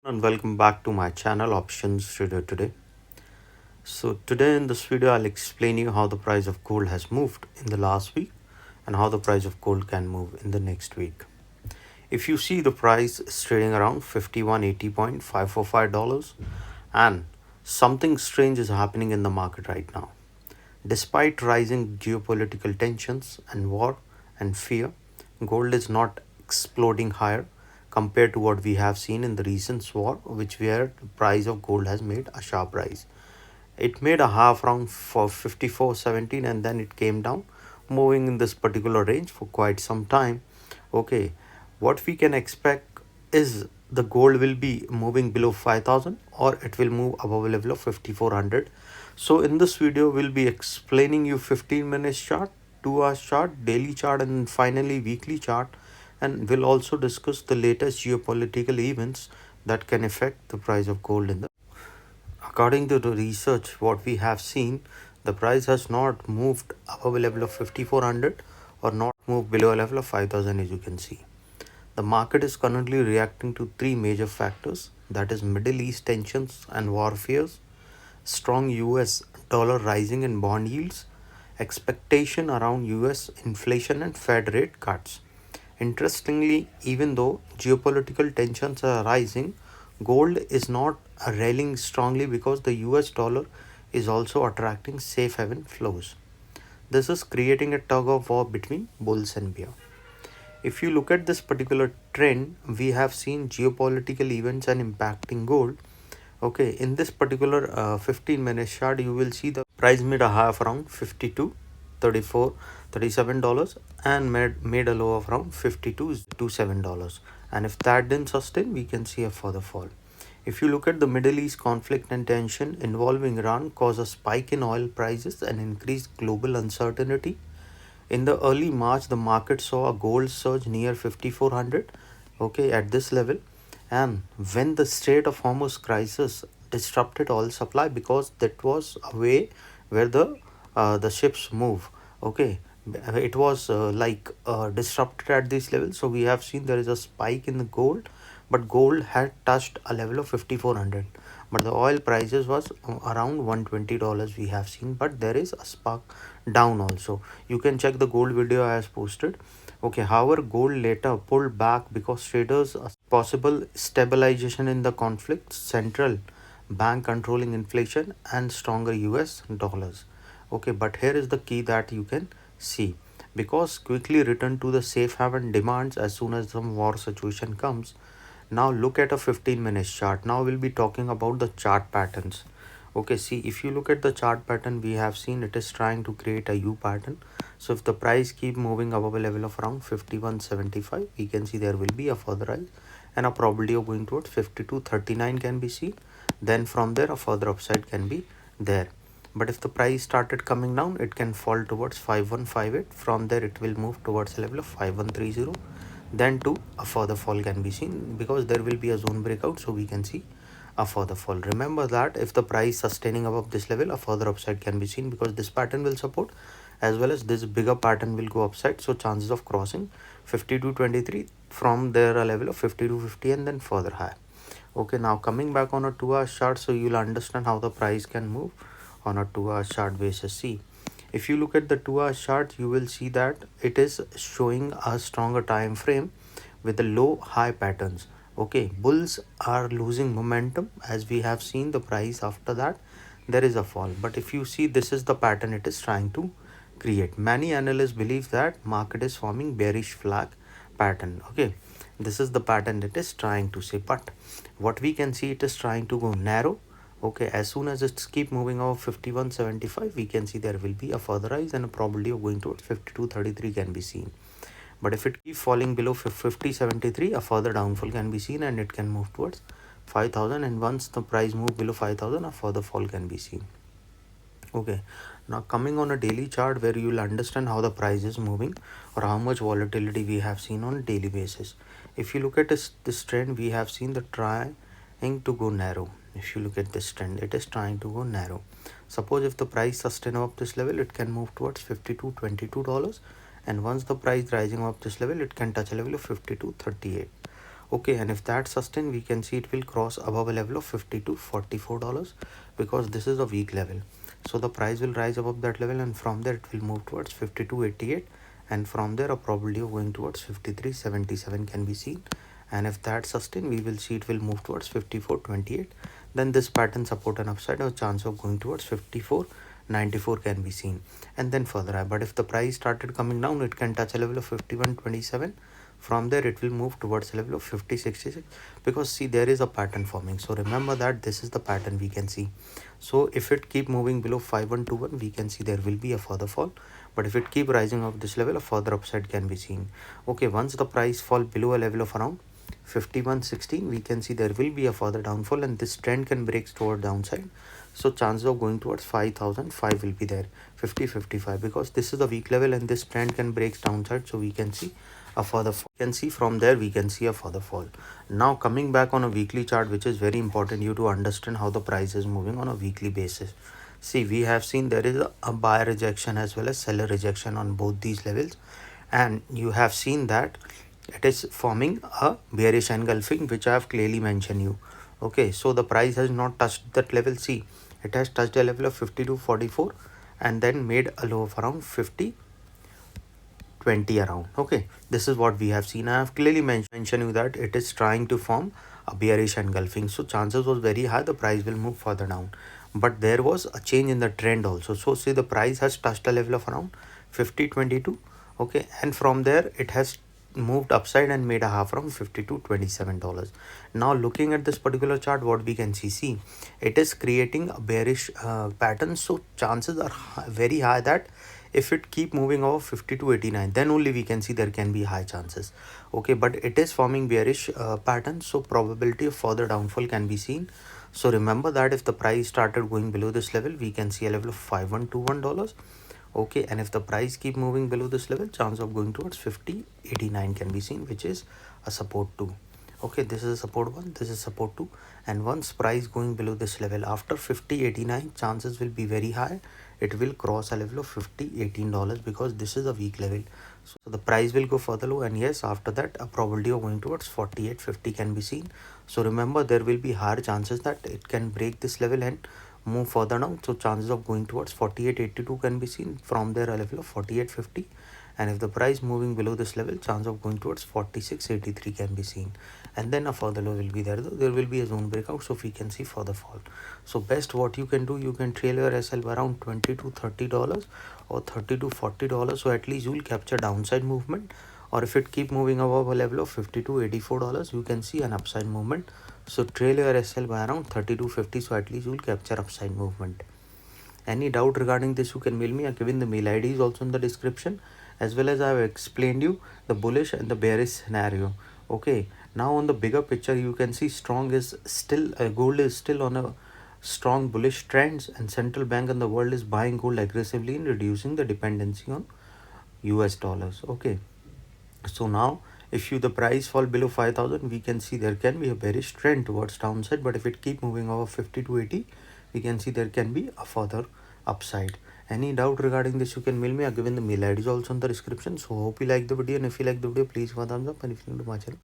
And welcome back to my channel Options Trader Today. So today in this video I'll explain you how the price of gold has moved in the last week and how the price of gold can move in the next week. If you see, the price is trading around $5180.545 and something strange is happening in the market right now. Despite rising geopolitical tensions and war and fear, gold is not exploding higher compared to what we have seen in the recent war, which where the price of gold has made a sharp rise. It made a half round for 54.17 and then it came down, moving in this particular range for quite some time. Okay, what we can expect is the gold will be moving below 5000 or it will move above a level of 5400. So in this video we'll be explaining you 15 minutes chart, 2 hours chart, daily chart, and finally weekly chart, and we'll also discuss the latest geopolitical events that can affect the price of gold in the. According to the research, what we have seen, the price has not moved above a level of 5400 or not moved below a level of 5000, as you can see. The market is currently reacting to three major factors, that is Middle East tensions and war fears, strong US dollar rising in bond yields, expectation around US inflation and Fed rate cuts. Interestingly, even though geopolitical tensions are rising, gold is not rallying strongly because the US dollar is also attracting safe haven flows. This is creating a tug of war between bulls and bear. If you look at this particular trend, we have seen geopolitical events and impacting gold. Okay, in this particular 15 minute chart, you will see the price made a high of around 52, 34, $37 and made a low of around 52 to $7. And if that didn't sustain, we can see a further fall. If you look at the Middle East conflict and tension involving Iran caused a spike in oil prices and increased global uncertainty. In the early March, the market saw a gold surge near 5400, okay, at this level. And when the Strait of Hormuz crisis disrupted oil supply, because that was a way where the ships move, okay, it was disrupted at this level. So we have seen there is a spike in the gold, but gold had touched a level of 5400, but the oil prices was around $120 we have seen, but there is a spark down also. You can check the gold video I have posted. Okay, however, gold later pulled back because traders possible stabilization in the conflict, central bank controlling inflation, and stronger US dollars. Okay, but here is the key that you can see, because quickly return to the safe haven demands as soon as some war situation comes. Now look at a 15 minutes chart. Now we'll be talking about the chart patterns. Okay, see, if you look at the chart pattern, we have seen it is trying to create a U pattern. So if the price keep moving above a level of around 51.75, we can see there will be a further rise and a probability of going towards 52.39 can be seen. Then from there a further upside can be there. But if the price started coming down, it can fall towards 5158. From there it will move towards a level of 5130. Then too a further fall can be seen because there will be a zone breakout, so we can see a further fall. Remember that if the price sustaining above this level, a further upside can be seen because this pattern will support as well as this bigger pattern will go upside. So chances of crossing 52.23, from there a level of 52.50 and then further high. Okay, now coming back on a 2 hour chart, so you'll understand how the price can move on a 2 hour chart basis. See, if you look at the 2 hour chart, you will see that it is showing a stronger time frame with the low high patterns. Okay, bulls are losing momentum as we have seen the price. After that there is a fall, but if you see, this is the pattern it is trying to create. Many analysts believe that market is forming bearish flag pattern. Okay, this is the pattern it is trying to say, but what we can see, it is trying to go narrow. Okay, as soon as it's keep moving over 51.75, we can see there will be a further rise and a probability of going towards 52.33 can be seen. But if it keeps falling below 50.73, a further downfall can be seen and it can move towards 5000, and once the price move below 5000, a further fall can be seen. Okay, now coming on a daily chart where you will understand how the price is moving or how much volatility we have seen on a daily basis. If you look at this trend, we have seen the trying to go narrow. If you look at this trend, it is trying to go narrow. Suppose if the price sustain up this level, it can move towards $52.22, and once the price rising up this level, it can touch a level of 52.38. Okay, and if that sustain, we can see it will cross above a level of $52.44 because this is a weak level. So the price will rise above that level, and from there it will move towards 52.88, and from there a probability of going towards 53.77 can be seen. And if that sustain, we will see it will move towards 54.28. Then this pattern support and upside, a chance of going towards 54.94 can be seen, and then further high. But if the price started coming down, it can touch a level of 51.27. From there it will move towards a level of 50.66, because see, there is a pattern forming. So remember that this is the pattern we can see. So if it keep moving below 5121, we can see there will be a further fall. But if it keep rising of this level, a further upside can be seen. Okay, once the price fall below a level of around 51.16, we can see there will be a further downfall, and this trend can break toward downside. So chances of going towards 5005 will be there, 50.55, because this is the weak level and this trend can break downside. So we can see a further fall. We can see from there, we can see a further fall. Now coming back on a weekly chart, which is very important you to understand how the price is moving on a weekly basis. See, we have seen there is a buyer rejection as well as seller rejection on both these levels, and you have seen that it is forming a bearish engulfing, which I have clearly mentioned you. Okay, so the price has not touched that level. See, it has touched a level of 52.44 and then made a low of around 50.20 around. Okay, this is what we have seen. I have clearly mentioned you that it is trying to form a bearish engulfing, so chances was very high the price will move further down. But there was a change in the trend also. So see, the price has touched a level of around 50.22. Okay, and from there it has moved upside and made a half around $52.27. Now looking at this particular chart, what we can see, it is creating a bearish pattern. So chances are very high that if it keep moving over 52.89, then only we can see there can be high chances. Okay, but it is forming bearish pattern, so probability of further downfall can be seen. So remember that if the price started going below this level, we can see a level of $5121. Okay, and if the price keep moving below this level, chance of going towards 50.89 can be seen, which is a support 2. Okay, this is a support 1, this is support 2, and once price going below this level after 50.89, chances will be very high it will cross a level of $50.18, because this is a weak level. So the price will go further low, and yes, after that a probability of going towards 48.50 can be seen. So remember, there will be higher chances that it can break this level and move further down. So chances of going towards 48.82 can be seen, from there a level of 48.50, and if the price moving below this level, chance of going towards 46.83 can be seen, and then a further low will be there. There will be a zone breakout, so we can see further fall. So best what you can do, you can trail your SL around $20 to $30 or $30 to $40, so at least you will capture downside movement. Or if it keep moving above a level of $50 to $84, you can see an upside movement. So trail your SL by around 30 to 50, so at least you will capture upside movement. Any doubt regarding this, you can mail me. I have given the mail ID is also in the description, as well as I have explained you the bullish and the bearish scenario. Okay, now on the bigger picture, you can see strong is still gold is still on a strong bullish trends, and central bank in the world is buying gold aggressively and reducing the dependency on US dollars. Okay, so now if the price fall below 5000, we can see there can be a bearish trend towards downside, but if it keep moving over 50 to 80, we can see there can be a further upside. Any doubt regarding this, you can mail me. I've given the mail ID is also in the description. So hope you like the video, and if you like the video, please give a thumbs up, and if you new to my channel,